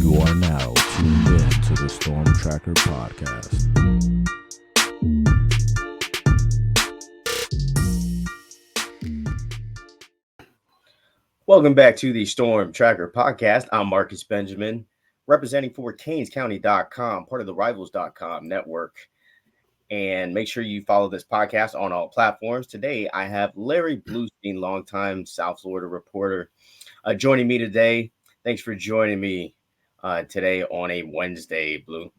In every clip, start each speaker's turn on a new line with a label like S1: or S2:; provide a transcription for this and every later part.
S1: You are now tuned in to the Storm Tracker podcast.
S2: Welcome back to the Storm Tracker podcast. I'm Marcus Benjamin, representing for CanesCounty.com, part of the Rivals.com network. And make sure you follow this podcast on all platforms. Today, I have Larry Blustein, longtime South Florida reporter, joining me today. Thanks for joining me today on a Wednesday, Blue.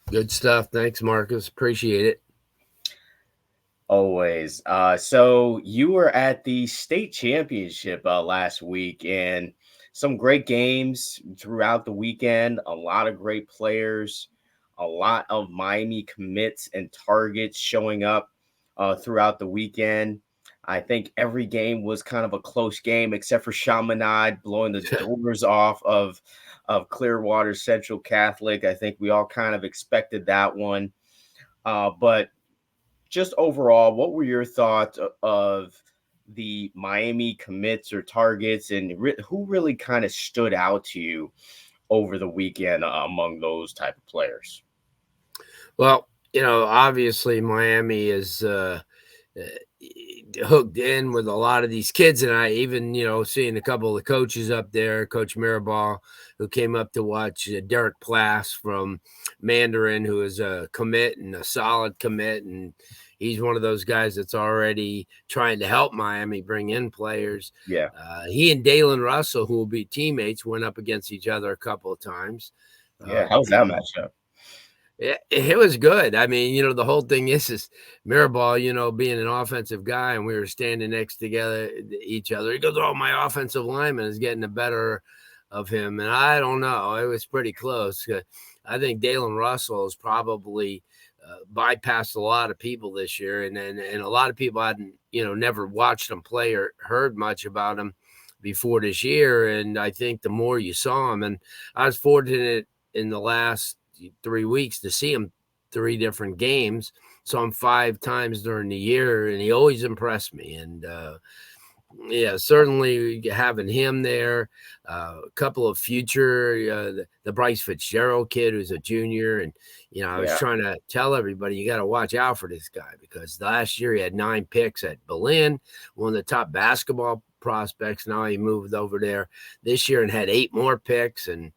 S3: Good stuff. Thanks, Marcus. Appreciate it.
S2: Always. So you were at the state championship last week, and some great games throughout the weekend. A lot of great players, a lot of Miami commits and targets showing up throughout the weekend. I think every game was kind of a close game, except for Chaminade blowing the doors off of Clearwater Central Catholic. I think we all kind of expected that one, but just overall, what were your thoughts of the Miami commits or targets, and who really kind of stood out to you over the weekend among those type of players?
S3: Well, obviously Miami is hooked in with a lot of these kids, and I even, seeing a couple of the coaches up there, Coach Mirabal, who came up to watch Deryc Plazz from Mandarin, who is a commit and a solid commit, and he's one of those guys that's already trying to help Miami bring in players.
S2: Yeah.
S3: He and Daylen Russell, who will be teammates, went up against each other a couple of times.
S2: Yeah, how was that matchup?
S3: It was good. I mean, the whole thing is Mirabal, being an offensive guy, and we were standing next to each other. He goes, "Oh, my offensive lineman is getting the better of him." And I don't know. It was pretty close. I think Daylen Russell has probably bypassed a lot of people this year. And a lot of people hadn't, never watched him play or heard much about him before this year. And I think the more you saw him, and I was fortunate in the last 3 weeks to see him 3 different games. Saw him 5 times during the year, and he always impressed me. And certainly having him there, a couple of future, the Bryce Fitzgerald kid who's a junior. And, I was trying to tell everybody, you got to watch out for this guy, because last year he had 9 picks at Berlin, one of the top basketball prospects. Now he moved over there this year and had 8 more picks, and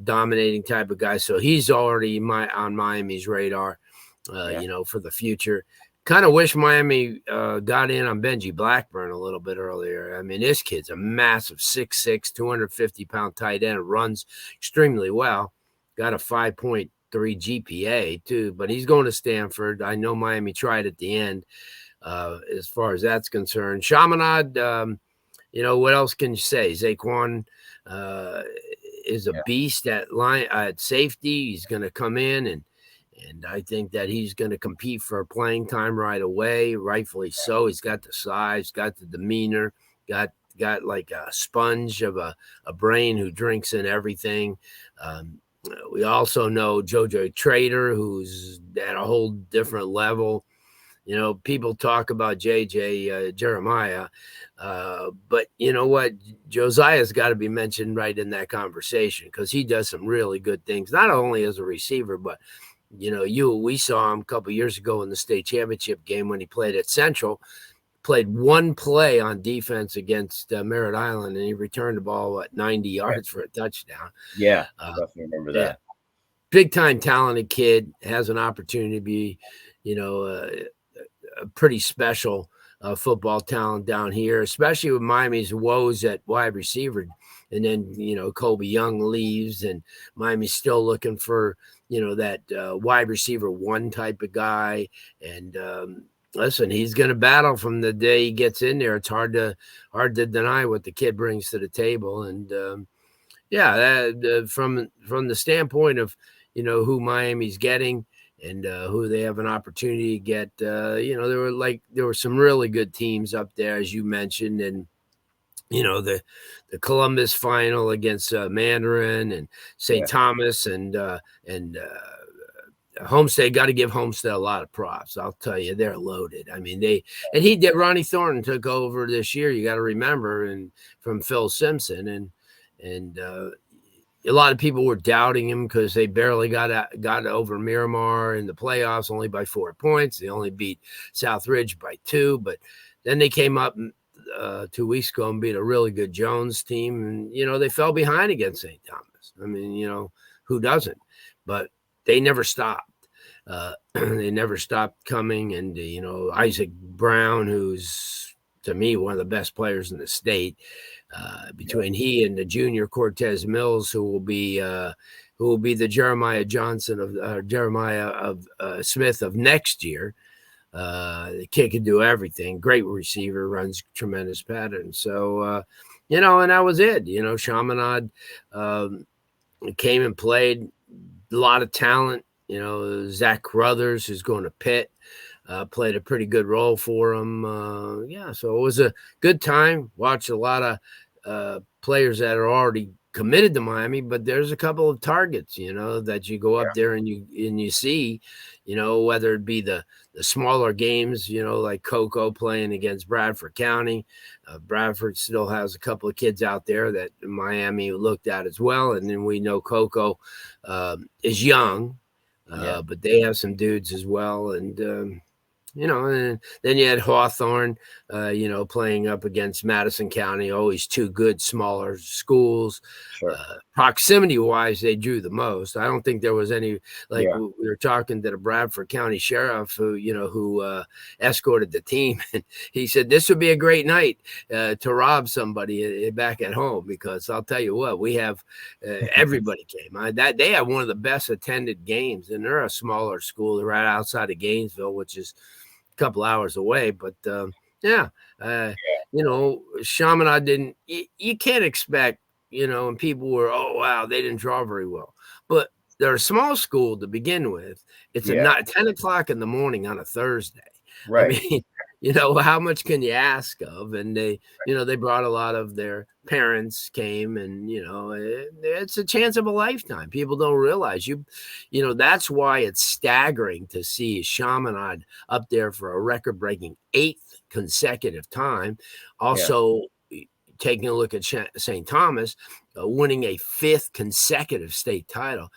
S3: dominating type of guy. So he's already on Miami's radar, for the future. Kind of wish Miami got in on Benji Blackburn a little bit earlier. I mean, this kid's a massive 6'6", 250-pound tight end, runs extremely well. Got a 5.3 GPA too, but he's going to Stanford. I know Miami tried at the end as far as that's concerned. Chaminade, what else can you say? Zaquan is a beast at safety. He's going to come in, and I think that he's going to compete for playing time right away, rightfully so. He's got the size, got the demeanor, got like a sponge of a brain who drinks in everything. We also know Joshisa Trader, who's at a whole different level. People talk about JJ Jeremiah, but you know what? Josiah's got to be mentioned right in that conversation, because he does some really good things, not only as a receiver, but we saw him a couple years ago in the state championship game when he played at Central, played 1 play on defense against Merritt Island, and he returned the ball at 90 yards for a touchdown.
S2: Yeah, I definitely remember that.
S3: Big time talented kid, has an opportunity to be, a pretty special football talent down here, especially with Miami's woes at wide receiver. And then, Kobe Young leaves, and Miami's still looking for, that wide receiver 1 type of guy. And listen, he's going to battle from the day he gets in there. It's hard to deny what the kid brings to the table. And from the standpoint of, who Miami's getting and who they have an opportunity to get, there were some really good teams up there, as you mentioned. And the Columbus final against Mandarin and St. Thomas and Homestead. Got to give Homestead a lot of props. I'll tell you, they're loaded. I mean, Ronnie Thornton took over this year. You got to remember, and from Phil Simpson, and And a lot of people were doubting him because they barely got over Miramar in the playoffs, only by 4 points. They only beat Southridge by 2, but then they came up 2 weeks ago and beat a really good Jones team. And, they fell behind against St. Thomas. I mean, who doesn't? But they never stopped. They never stopped coming. And, Isaac Brown, who's, to me, one of the best players in the state, between he and the junior Cortez Mills, who will be the Jeremiah Smith of next year. The kid can do everything. Great receiver, runs tremendous patterns. So, and that was it. Chaminade came and played. A lot of talent. Zach Crothers, who's going to Pitt, played a pretty good role for him. So it was a good time. Watched a lot of players that are already committed to Miami, but there's a couple of targets, that you go up there and you see, whether it be the smaller games, like Coco playing against Bradford County. Bradford still has a couple of kids out there that Miami looked at as well. And then we know Coco is young, but they have some dudes as well. And, and then you had Hawthorne, playing up against Madison County, always two good, smaller schools.
S2: Sure.
S3: Proximity-wise, they drew the most. I don't think there was any, we were talking to the Bradford County sheriff who escorted the team. And he said, this would be a great night to rob somebody back at home, because I'll tell you what, we have everybody came. They have one of the best attended games, and they're a smaller school. They're right outside of Gainesville, which is couple hours away, but Chaminade didn't. You can't expect, and people were, oh wow, they didn't draw very well, but they're a small school to begin with. It's at 10 o'clock in the morning on a Thursday,
S2: right?
S3: I mean, how much can you ask of? And they brought a lot of their parents came, and it's a chance of a lifetime. People don't realize that's why it's staggering to see Chaminade up there for a record-breaking 8th consecutive time. Also, taking a look at St. Thomas, winning a 5th consecutive state title.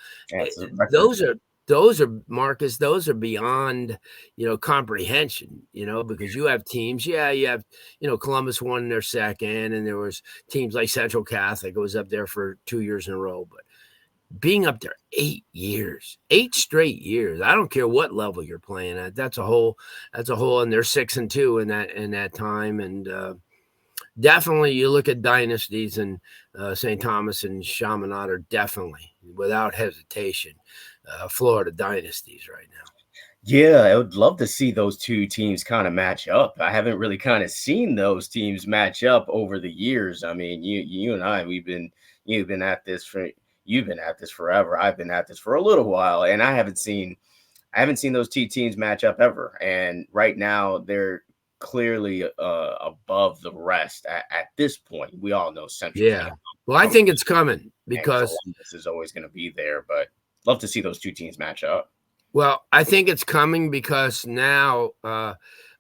S3: Those are Marcus. Those are beyond, comprehension, because you have teams. You have, Columbus won their second, and there was teams like Central Catholic. It was up there for 2 years in a row, but being up there 8 straight years. I don't care what level you're playing at. That's a whole, and they're 6-2 in that time. And, definitely, you look at dynasties, and St. Thomas and Chaminade are definitely, without hesitation, Florida dynasties right now.
S2: Yeah, I would love to see those two teams kind of match up. I haven't really kind of seen those teams match up over the years. I mean, you and I, you've been at this forever. I've been at this for a little while, and I haven't seen those two teams match up ever. And right now, they're clearly above the rest at this point. We all know Central.
S3: Yeah. Well, I think it's coming, because
S2: this is always going to be there, but love to see those two teams match up.
S3: Well, I think it's coming because now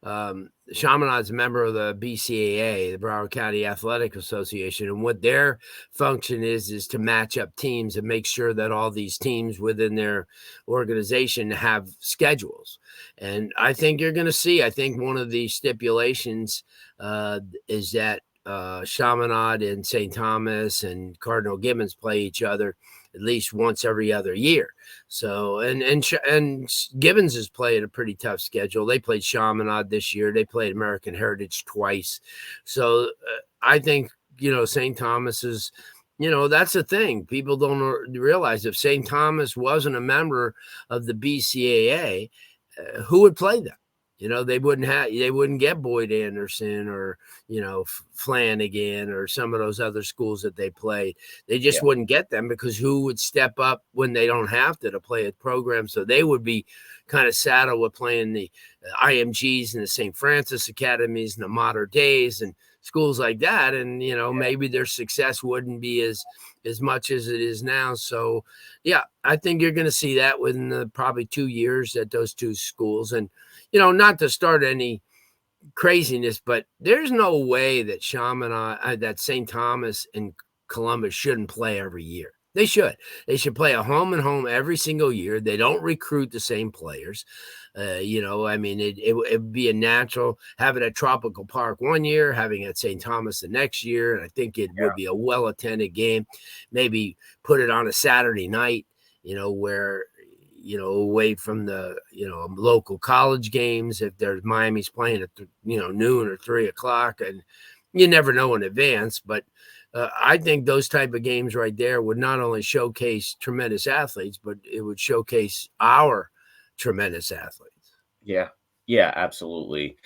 S3: Chaminade's a member of the BCAA, the Broward County Athletic Association, and what their function is to match up teams and make sure that all these teams within their organization have schedules. And I think you're going to see, I think one of the stipulations is that Chaminade and St. Thomas and Cardinal Gibbons play each other at least once every other year. So, and Gibbons has played a pretty tough schedule. They played Chaminade this year. They played American Heritage twice. So I think, St. Thomas is, that's the thing. People don't realize if St. Thomas wasn't a member of the BCAA, who would play them? They wouldn't get Boyd Anderson or, Flanagan or some of those other schools that they played. They just wouldn't get them, because who would step up when they don't have to play a program? So they would be kind of saddled with playing the IMGs and the St. Francis Academies and the Mater Days and schools like that. And, maybe their success wouldn't be as much as it is now. So, I think you're going to see that within probably 2 years at those two schools. And, not to start any craziness, but there's no way that St. Thomas and Columbus shouldn't play every year. They should. They should play a home and home every single year. They don't recruit the same players. I mean, it would be a natural having at Tropical Park one year, having at St. Thomas the next year. And I think it would be a well-attended game. Maybe put it on a Saturday night, where, away from the, local college games. If there's Miami's playing at, noon or 3:00, and you never know in advance, but I think those type of games right there would not only showcase tremendous athletes, but it would showcase our tremendous athletes.
S2: Yeah, absolutely.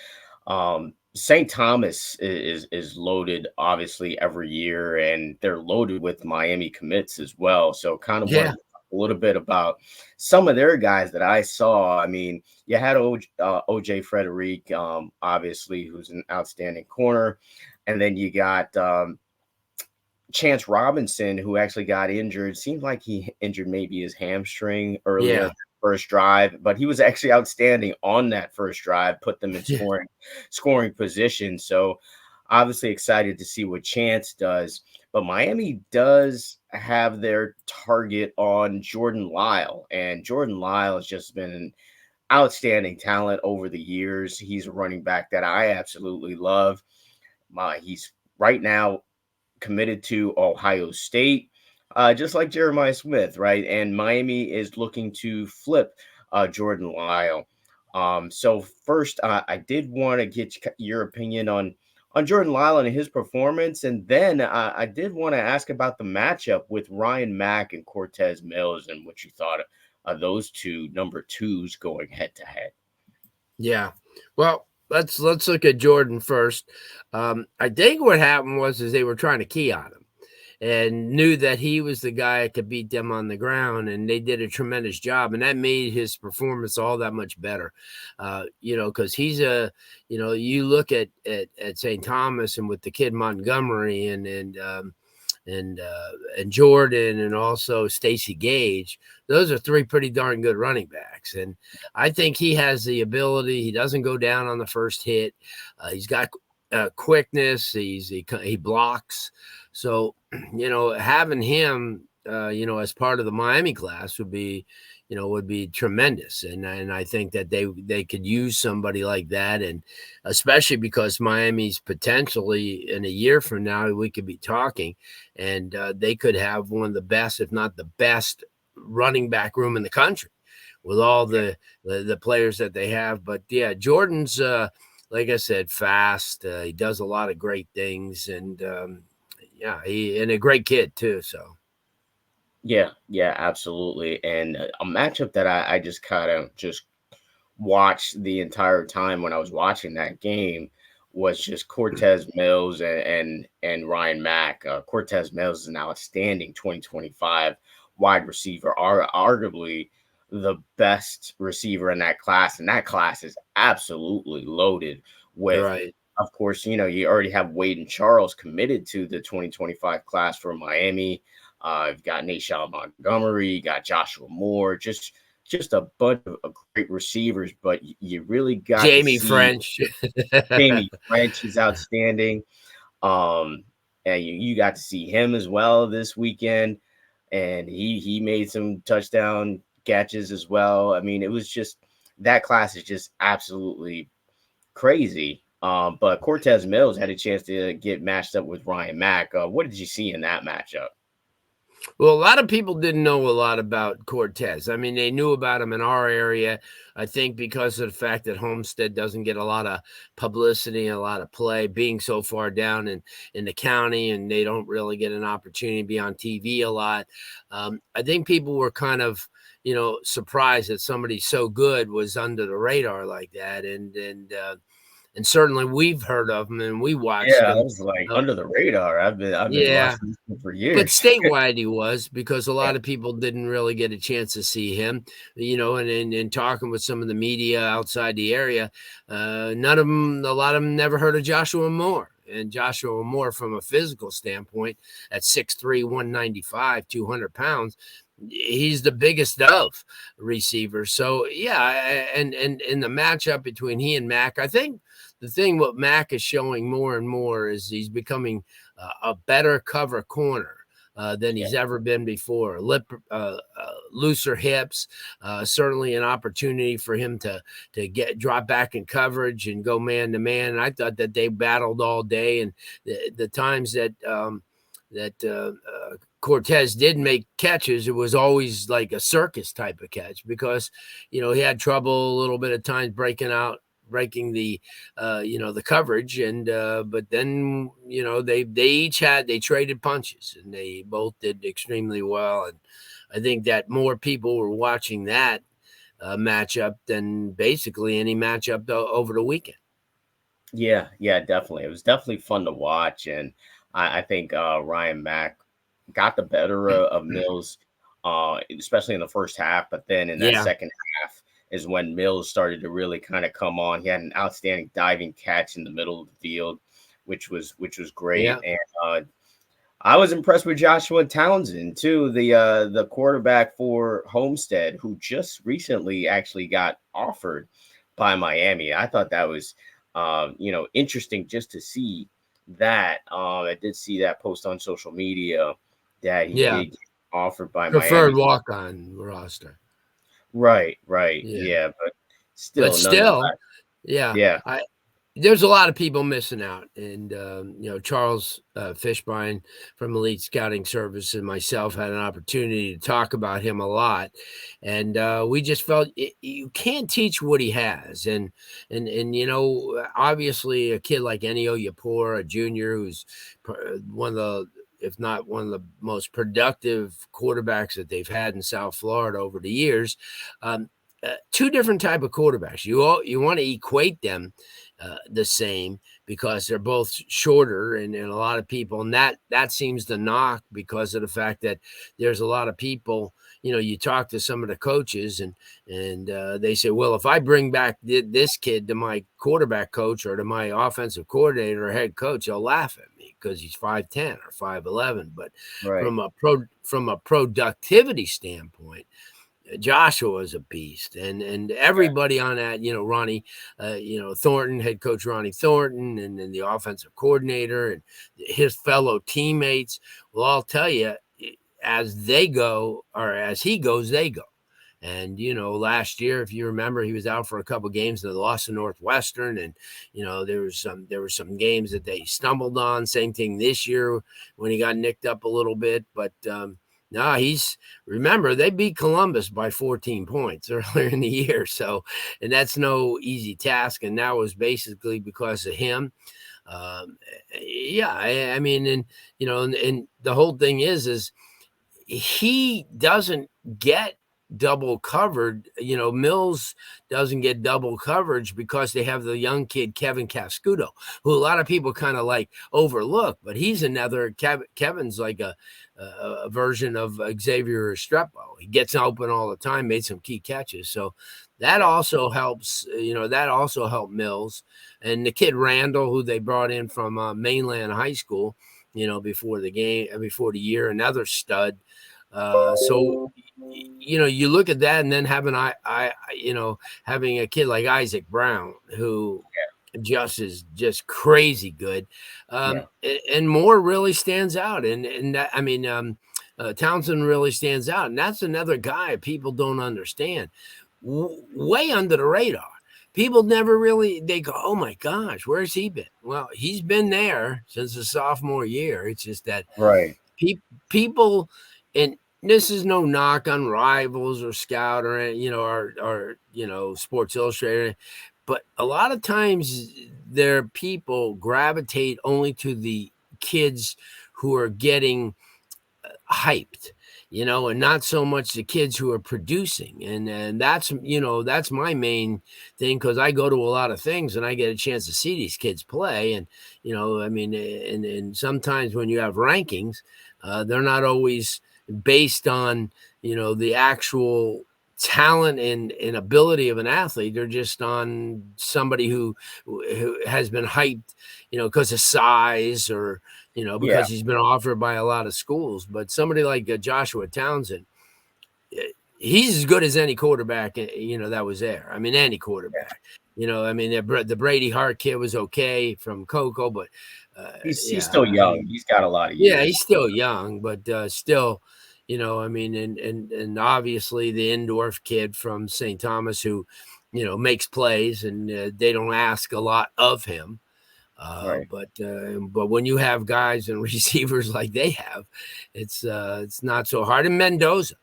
S2: St. Thomas is loaded, obviously, every year, and they're loaded with Miami commits as well. So kind of want to talk a little bit about some of their guys that I saw. I mean, you had OJ Frederick, obviously, who's an outstanding corner. And then you got Chance Robinson, who actually got injured. Seemed like he injured maybe his hamstring earlier in the first drive, but he was actually outstanding on that first drive, put them in scoring position. So obviously excited to see what Chance does. But Miami does have their target on Jordan Lyle, and Jordan Lyle has just been an outstanding talent over the years. He's a running back that I absolutely love. He's right now committed to Ohio State, just like Jeremiah Smith, right? And Miami is looking to flip Jordan Lyle. So first, I did want to get your opinion on Jordan Lyle and his performance, and then I did want to ask about the matchup with Ryan Mack and Cortez Mills and what you thought of those two number twos going head to head.
S3: Yeah, well, let's look at Jordan first. I think what happened was they were trying to key on him and knew that he was the guy that could beat them on the ground, and they did a tremendous job, and that made his performance all that much better. Because he's you look at St. Thomas and with the kid Montgomery and Jordan and also Stacey Gage, those are three pretty darn good running backs. And I think he has the ability. He doesn't go down on the first hit. He's got quickness. He blocks. So, having him, as part of the Miami class would be tremendous. And I think that they could use somebody like that. And especially because Miami's potentially in a year from now, we could be talking, and they could have one of the best, if not the best, running back room in the country with all the players that they have. But yeah, Jordan's, like I said, fast. He does a lot of great things, and he a great kid too. So.
S2: Yeah, absolutely. And a matchup that I just kind of just watched the entire time when I was watching that game was just Cortez Mills and Ryan Mack. Cortez Mills is an outstanding 2025 wide receiver, arguably the best receiver in that class. And that class is absolutely loaded with, of course, you already have Wade and Charles committed to the 2025 class for Miami. You've got Nashawn Montgomery, you got Joshua Moore, just a bunch of great receivers, but you really got
S3: Jamie French.
S2: Jamie French is outstanding. And you got to see him as well this weekend, and he made some touchdown catches as well. I mean, it was just, that class is just absolutely crazy. But Cortez Mills had a chance to get matched up with Ryan Mack. What did you see in that matchup?
S3: Well, a lot of people didn't know a lot about Cortez. I mean, they knew about him in our area, I think, because of the fact that Homestead doesn't get a lot of publicity and a lot of play, being so far down in the county, and they don't really get an opportunity to be on TV a lot. I think people were kind of, surprised that somebody so good was under the radar like that. And certainly we've heard of him and we watched him.
S2: I was like under the radar. I've been watching him for years.
S3: But statewide he was, because a lot of people didn't really get a chance to see him, and talking with some of the media outside the area, a lot of them never heard of Joshua Moore. And Joshua Moore, from a physical standpoint, at 6'3", 195, 200 pounds, he's the biggest of receivers. So, and in the matchup between he and Mack, I think the thing what Mack is showing more and more is he's becoming a better cover corner. than he's ever been before. Looser hips, certainly an opportunity for him to drop back in coverage and go man to man. And I thought that they battled all day, and the times that Cortez did make catches, it was always like a circus type of catch because, he had trouble a little bit of times breaking the the coverage, and but then they traded punches, and they both did extremely well. And I think that more people were watching that matchup than basically any matchup over the weekend.
S2: Yeah, definitely. It was definitely fun to watch, and I think Ryan Mack got the better of Mills, especially in the first half. But then in that second half is when Mills started to really kind of come on. He had an outstanding diving catch in the middle of the field, which was great.
S3: Yeah.
S2: And I was impressed with Joshua Townsend too, the quarterback for Homestead, who just recently actually got offered by Miami. I thought that was interesting just to see that. I did see that post on social media that he did get offered by
S3: preferred
S2: Miami.
S3: walk-on roster.
S2: Right. Yeah, but still,
S3: yeah. There's a lot of people missing out, and Charles Fishbein from Elite Scouting Service and myself had an opportunity to talk about him a lot, and we just felt you can't teach what he has, and obviously a kid like Enio Yapor, a junior who's one of the, if not one of the most productive quarterbacks that they've had in South Florida over the years. Two different type of quarterbacks. You want to equate them the same because they're both shorter, and a lot of people, and that seems to knock because of the fact that there's a lot of people. You talk to some of the coaches, and they say, well, if I bring back this kid to my quarterback coach or to my offensive coordinator or head coach, they'll laugh at me because he's 5'10" or 5'11". But from a productivity standpoint, Joshua is a beast, and everybody on that, Ronnie, Thornton, head coach Ronnie Thornton, and then the offensive coordinator and his fellow teammates will all tell you as they go, or as he goes, they go. And, last year, if you remember, he was out for a couple of games and they lost to Northwestern. And, there were some games that they stumbled on. Same thing this year when he got nicked up a little bit. But, no, remember, they beat Columbus by 14 points earlier in the year. So, and that's no easy task. And that was basically because of him. I mean, and the whole thing is he doesn't get double covered. Mills doesn't get double coverage because they have the young kid, Kevin Cascudo, who a lot of people kind of like overlook, but he's another, Kevin's like a version of Xavier Restrepo. He gets open all the time, made some key catches. So that also helps, that also helped Mills. And the kid Randall, who they brought in from Mainland High School, before the year, another stud. So you look at that, and then having having a kid like Isaac Brown, who is just crazy good, and Moore really stands out, and that, I mean, Townsend really stands out, and that's another guy people don't understand, way under the radar. People never really, they go, oh my gosh, where's he been? Well, he's been there since the sophomore year. It's just that people, and this is no knock on Rivals or Scout or Sports Illustrated, but a lot of times their people gravitate only to the kids who are getting hyped, and not so much the kids who are producing. And that's my main thing, because I go to a lot of things and I get a chance to see these kids play. And, and sometimes when you have rankings, they're not always based on, the actual talent and ability of an athlete. They're just on somebody who has been hyped, because of size or, because he's been offered by a lot of schools. But somebody like Joshua Townsend, he's as good as any quarterback, that was there. I mean, any quarterback. I mean, the Brady Hart kid was okay from Coco, but
S2: he's still young. He's got a lot of years.
S3: Yeah, he's still young, but still, I mean, and obviously the Indorf kid from St. Thomas who, makes plays, and they don't ask a lot of him.
S2: Right.
S3: But when you have guys and receivers like they have, it's not so hard. And Mendoza,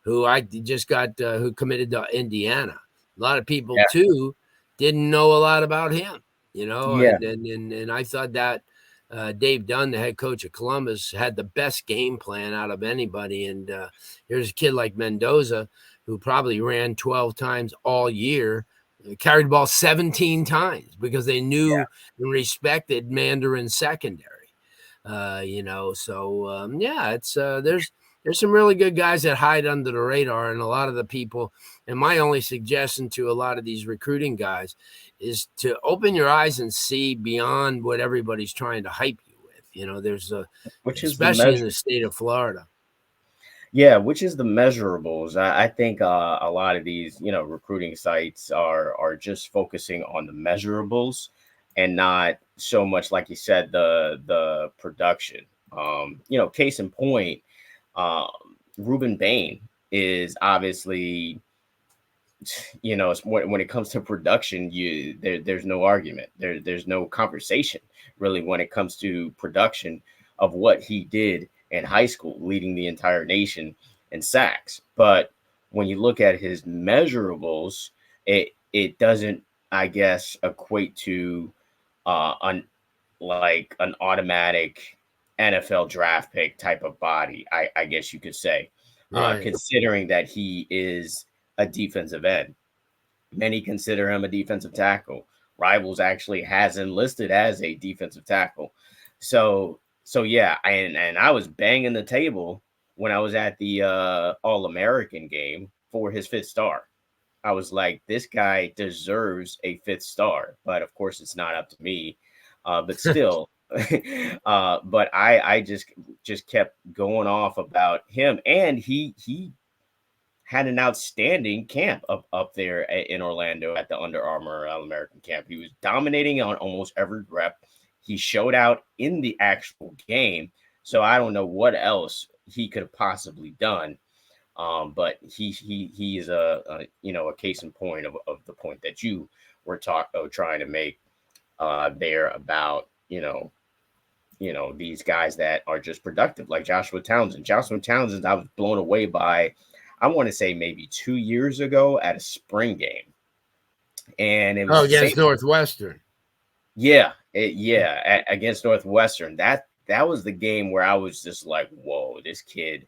S3: who I just got, who committed to Indiana. A lot of people too didn't know a lot about him,
S2: Yeah.
S3: and I thought that Dave Dunn, the head coach of Columbus, had the best game plan out of anybody. And here's a kid like Mendoza, who probably ran 12 times all year, carried the ball 17 times because they knew and respected Mandarin secondary. It's there's some really good guys that hide under the radar, and a lot of the people. And my only suggestion to a lot of these recruiting guys is to open your eyes and see beyond what everybody's trying to hype you with. There's especially in the state of Florida.
S2: Yeah, which is the measurables. I think a lot of these, recruiting sites are just focusing on the measurables and not so much, like you said, the production. Case in point, Ruben Bain is obviously, when it comes to production, there's no argument. There's no conversation really when it comes to production of what he did in high school, leading the entire nation in sacks. But when you look at his measurables, it doesn't, I guess, equate to an automatic NFL draft pick type of body, I guess you could say, considering that he is a defensive end. Many consider him a defensive tackle. Rivals actually has him listed as a defensive tackle. So yeah, and I was banging the table when I was at the All-American game for his 5th star. I was like, this guy deserves a 5th star, but of course it's not up to me. But still, but I just kept going off about him, and he had an outstanding camp up there in Orlando at the Under Armour All-American camp. He was dominating on almost every rep. He showed out in the actual game, so I don't know what else he could have possibly done. But he is a case in point of the point that you were trying to make there about these guys that are just productive, like Joshua Townsend. Joshua Townsend, I was blown away by, I want to say maybe 2 years ago at a spring game, and it was
S3: against Northwestern.
S2: Against Northwestern. That was the game where I was just like, whoa, this kid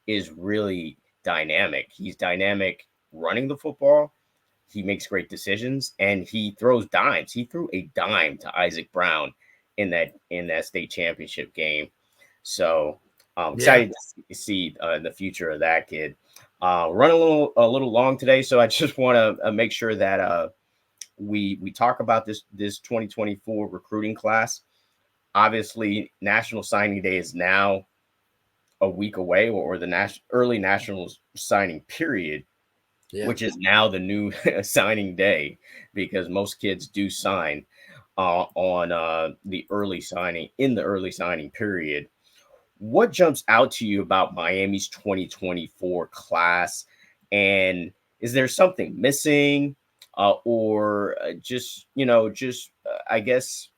S2: is really dynamic. He's dynamic running the football. He makes great decisions, and he throws dimes. He threw a dime to Isaac Brown in that state championship game. So I'm excited to see the future of that kid. Run a little long today, so I just want to make sure that we talk about this 2024 recruiting class. Obviously, National Signing Day is now a week away, or the early national signing period, which is now the new signing day, because most kids do sign on the early signing period. What jumps out to you about Miami's 2024 class, and is there something missing, or I guess,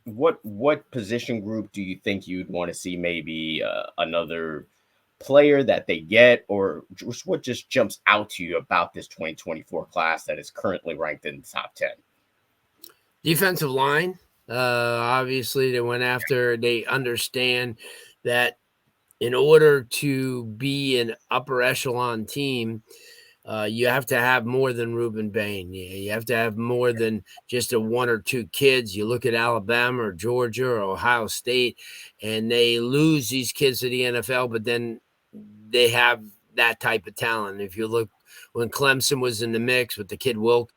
S2: what position group do you think you'd want to see maybe another player that they get, or what just jumps out to you about this 2024 class that is currently ranked in the top 10?
S3: Defensive line. Obviously, they understand that in order to be an upper echelon team, you have to have more than Ruben Bain. You have to have more than just a 1 or 2 kids. You look at Alabama or Georgia or Ohio State, and they lose these kids to the NFL, but then they have that type of talent. If you look when Clemson was in the mix with the kid Wilkins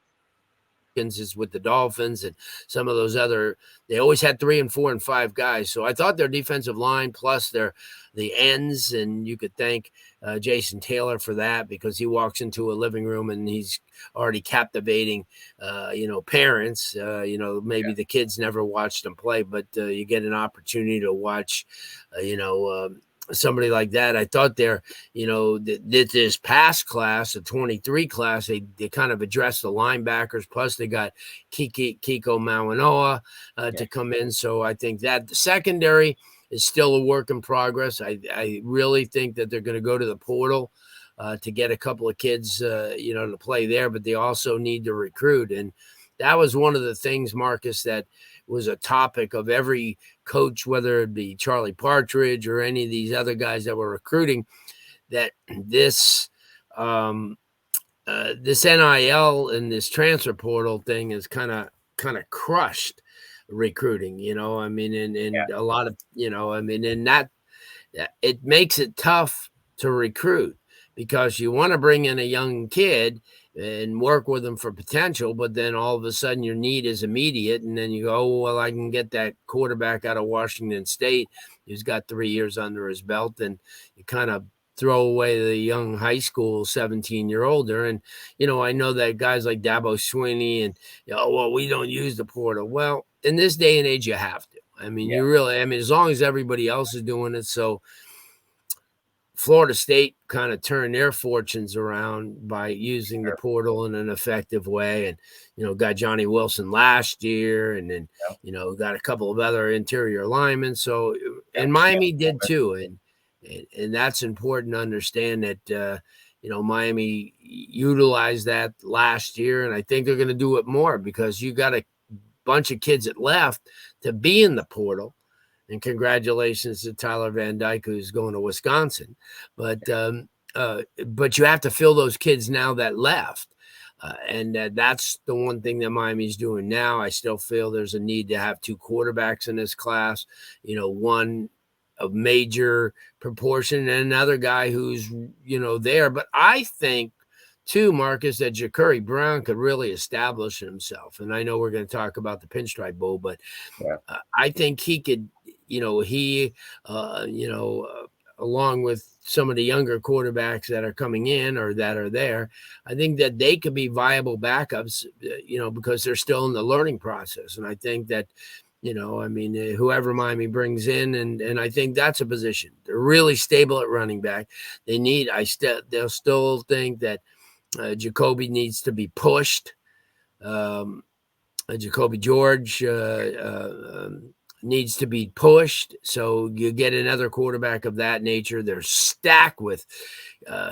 S3: Hopkins is with the Dolphins, and some of those other. They always had 3 and 4 and 5 guys. So I thought their defensive line plus the ends, and you could thank Jason Taylor for that, because he walks into a living room and he's already captivating, parents. Maybe the kids never watched him play, but you get an opportunity to watch, somebody like that. I thought this past class, the 23 class, they kind of addressed the linebackers. Plus, they got Kiko Mawanoa to come in. So I think that the secondary is still a work in progress. I really think that they're going to go to the portal to get a couple of kids, to play there, but they also need to recruit. And that was one of the things, Marcus, that was a topic of every coach, whether it be Charlie Partridge or any of these other guys that were recruiting, that this NIL and this transfer portal thing is kind of crushed recruiting, a lot of, and that it makes it tough to recruit, because you want to bring in a young kid and work with them for potential, but then all of a sudden your need is immediate, and then you go, oh, well, I can get that quarterback out of Washington State who's got 3 years under his belt, and you kind of throw away the young high school 17-year-older. And I know that guys like Dabo Swinney and we don't use the portal. Well, in this day and age, you have to. You really, as long as everybody else is doing it. So Florida State kind of turned their fortunes around by using the portal in an effective way, and got Johnny Wilson last year, and then got a couple of other interior linemen. So and Miami did too, and that's important to understand that Miami utilized that last year, and I think they're going to do it more, because you got a bunch of kids that left to be in the portal. And congratulations to Tyler Van Dyke, who's going to Wisconsin. But you have to fill those kids now that left. And that's the one thing that Miami's doing now. I still feel there's a need to have 2 quarterbacks in this class, one of major proportion and another guy who's, there. But I think, too, Marcus, that Jacurri Brown could really establish himself. And I know we're going to talk about the Pinstripe Bowl, but I think he could – along with some of the younger quarterbacks that are coming in or that are there, I think that they could be viable backups, because they're still in the learning process. And I think that, whoever Miami brings in, and I think that's a position. They're really stable at running back. They'll still think that Jacoby needs to be pushed. Jacoby George needs to be pushed. So you get another quarterback of that nature. They're stacked with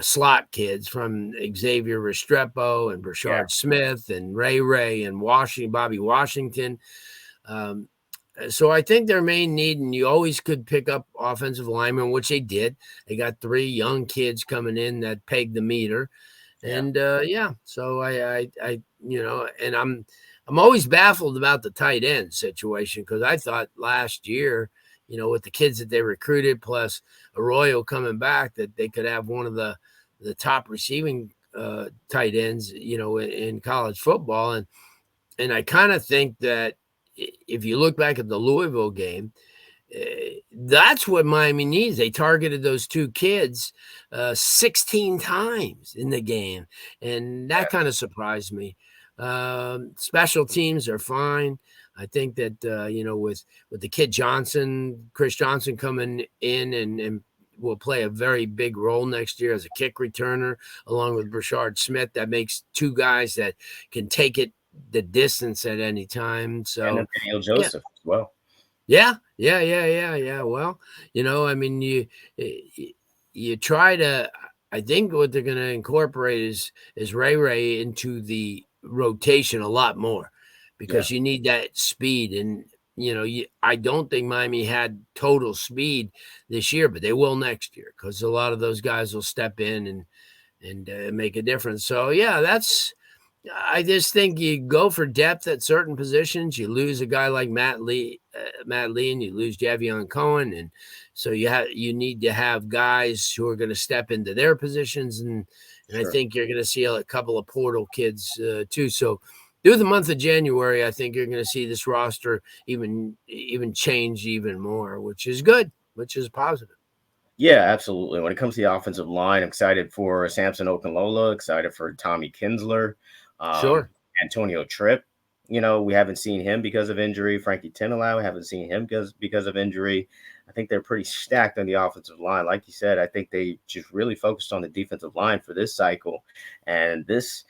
S3: slot kids from Xavier Restrepo and Brashard Smith and Ray and Bobby Washington. So I think their main need, and you always could pick up offensive linemen, which they did. They got 3 young kids coming in that pegged the meter. And so I and I'm always baffled about the tight end situation, because I thought last year, with the kids that they recruited plus Arroyo coming back, that they could have one of the top receiving tight ends, in college football. And I kind of think that if you look back at the Louisville game, that's what Miami needs. They targeted those 2 kids 16 times in the game, and that kind of surprised me. Special teams are fine. I think that with the kid Chris Johnson coming in and will play a very big role next year as a kick returner, along with Brashard Smith. That makes 2 guys that can take it the distance at any time. So
S2: and Daniel Joseph as well.
S3: Yeah. Well, you try to. I think what they're going to incorporate is Ray into the rotation a lot more, because you need that speed. And I don't think Miami had total speed this year, but they will next year, because a lot of those guys will step in and make a difference. So I just think you go for depth at certain positions. You lose a guy like Matt Lee, and you lose Javion Cohen, and so you need to have guys who are going to step into their positions, and I think you're going to see a couple of portal kids too. So through the month of January, I think you're going to see this roster even change even more, which is good, which is positive.
S2: Yeah, absolutely. When it comes to the offensive line, I'm excited for Samson Okunlola, excited for Tommy Kinsler,
S3: Sure.
S2: Antonio Tripp. We haven't seen him because of injury. Frankie Tinalau, we haven't seen him because of injury. I think they're pretty stacked on the offensive line. Like you said, I think they just really focused on the defensive line for this cycle. And this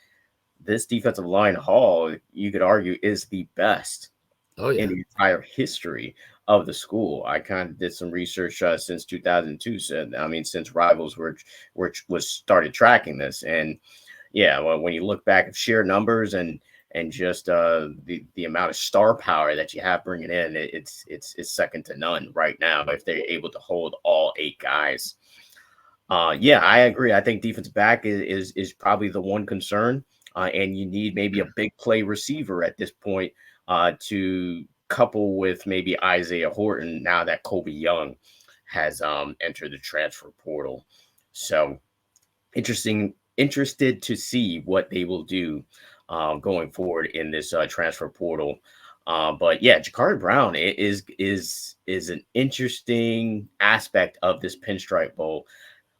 S2: defensive line haul, you could argue, is the best in the entire history of the school. I kind of did some research since 2002. Since Rivals was started tracking this, and yeah, well, when you look back at sheer numbers and just the amount of star power that you have bringing in, it's second to none right now. If they're able to hold all 8 guys, yeah, I agree. I think defensive back is probably the one concern, and you need maybe a big play receiver at this point to couple with maybe Isaiah Horton now that Kobe Young has entered the transfer portal. So interested to see what they will do going forward in this transfer portal. But yeah, Jacurri Brown is an interesting aspect of this Pinstripe Bowl.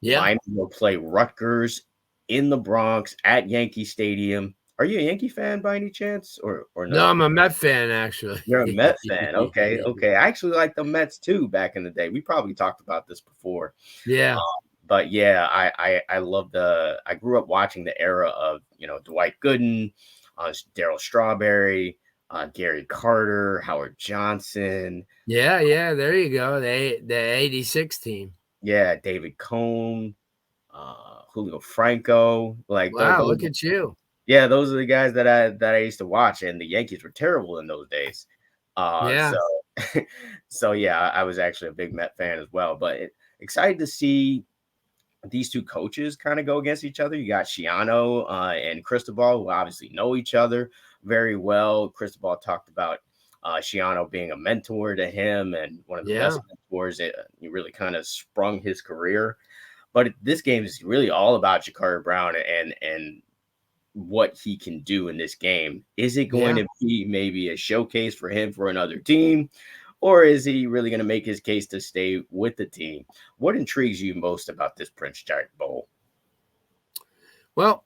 S3: Yeah.
S2: Miami will play Rutgers in the Bronx at Yankee Stadium. Are you a Yankee fan by any chance, or no?
S3: No, I'm a Met fan, actually.
S2: You're a Met fan. Okay. I actually like the Mets too back in the day. We probably talked about this before.
S3: Yeah.
S2: But yeah, I love I grew up watching the era of, Dwight Gooden, Darryl Strawberry, Gary Carter, Howard Johnson.
S3: Yeah, there you go. The 86 team.
S2: Yeah, David Cone, Julio Franco. Like,
S3: wow, look at you.
S2: Yeah, those are the guys that I used to watch, and the Yankees were terrible in those days.
S3: Yeah.
S2: So yeah, I was actually a big Met fan as well. But excited to see these two coaches kind of go against each other. You got Schiano and Cristobal, who obviously know each other very well. Cristobal talked about Schiano being a mentor to him and one of the best mentors. He really kind of sprung his career. But this game is really all about Jacurri Brown and what he can do in this game. Is it going to be maybe a showcase for him for another team? Or is he really going to make his case to stay with the team? What intrigues you most about this Pinstripe Bowl?
S3: Well,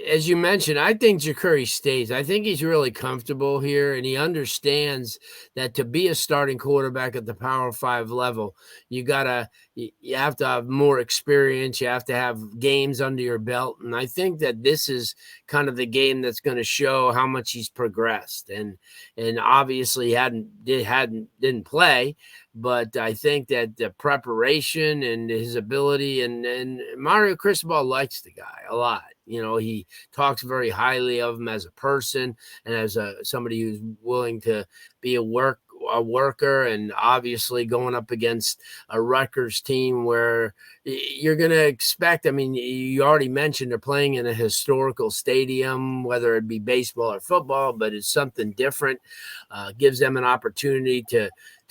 S3: as you mentioned, I think Jacurri stays. I think he's really comfortable here, and he understands that to be a starting quarterback at the Power 5 level, you have to have more experience. You have to have games under your belt, and I think that this is kind of the game that's going to show how much he's progressed. And obviously didn't play. But I think that the preparation and his ability and Mario Cristobal likes the guy a lot. He talks very highly of him as a person and as somebody who's willing to be a worker, and obviously going up against a Rutgers team where you're going to expect, you already mentioned they're playing in a historical stadium, whether it be baseball or football, but it's something different. Gives them an opportunity to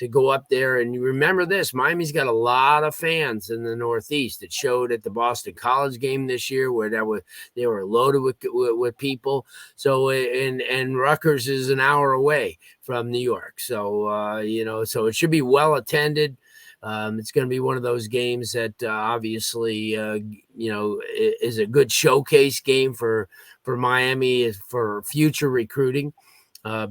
S3: go up there. And you remember this, Miami's got a lot of fans in the Northeast. It showed at the Boston College game this year where they were loaded with people. So, and Rutgers is an hour away from New York. So, so it should be well attended. It's going to be one of those games that obviously, is a good showcase game for Miami for future recruiting.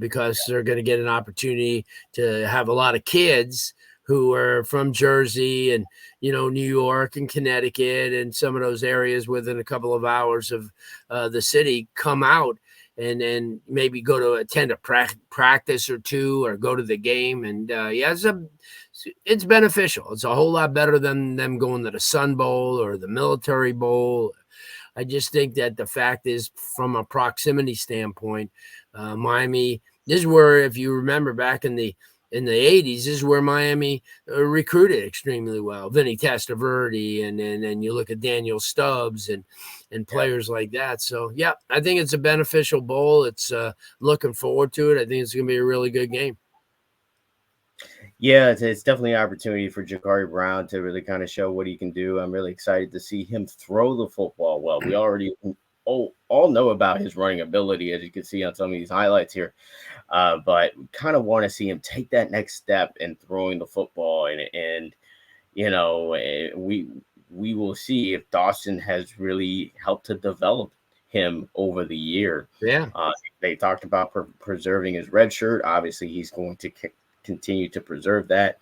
S3: Because they're going to get an opportunity to have a lot of kids who are from Jersey and, New York and Connecticut and some of those areas within a couple of hours of the city come out and maybe go to attend a practice or two or go to the game. And it's beneficial. It's a whole lot better than them going to the Sun Bowl or the Military Bowl. I just think that the fact is, from a proximity standpoint, Miami, this is where, if you remember back in the 80s, this is where Miami recruited extremely well. Vinny Testaverde and you look at Daniel Stubbs and players like that. So, yeah, I think it's a beneficial bowl. It's looking forward to it. I think it's going to be a really good game.
S2: Yeah, it's definitely an opportunity for Jacurri Brown to really kind of show what he can do. I'm really excited to see him throw the football well. We already all know about his running ability, as you can see on some of these highlights here. But kind of want to see him take that next step in throwing the football, and we will see if Dawson has really helped to develop him over the year.
S3: Yeah.
S2: They talked about preserving his red shirt. Obviously, he's going to continue to preserve that,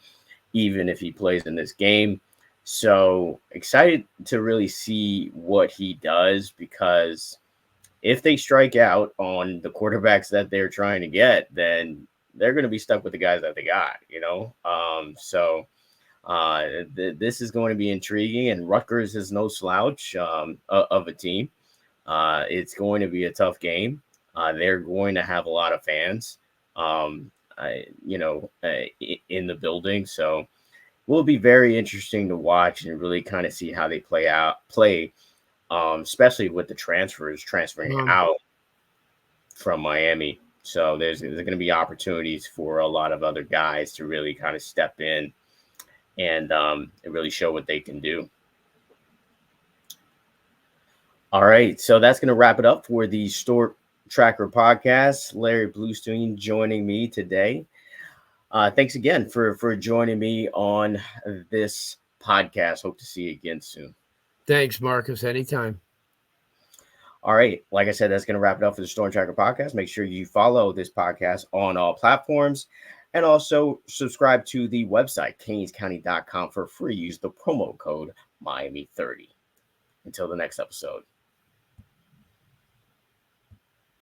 S2: even if he plays in this game. So excited to really see what he does, because if they strike out on the quarterbacks that they're trying to get, then they're going to be stuck with the guys that they got, this is going to be intriguing, and Rutgers is no slouch of a team. It's going to be a tough game. They're going to have a lot of fans, in the building. So will be very interesting to watch and really kind of see how they play, especially with the transferring out from Miami. So there's going to be opportunities for a lot of other guys to really kind of step in and really show what they can do. All right, so that's going to wrap it up for the Storm Tracker podcast. Larry Blustein joining me today. Thanks again for joining me on this podcast. Hope to see you again soon.
S3: Thanks, Marcus. Anytime.
S2: All right. Like I said, that's going to wrap it up for the Storm Tracker podcast. Make sure you follow this podcast on all platforms, and also subscribe to the website, canescounty.com, for free. Use the promo code Miami30. Until the next episode.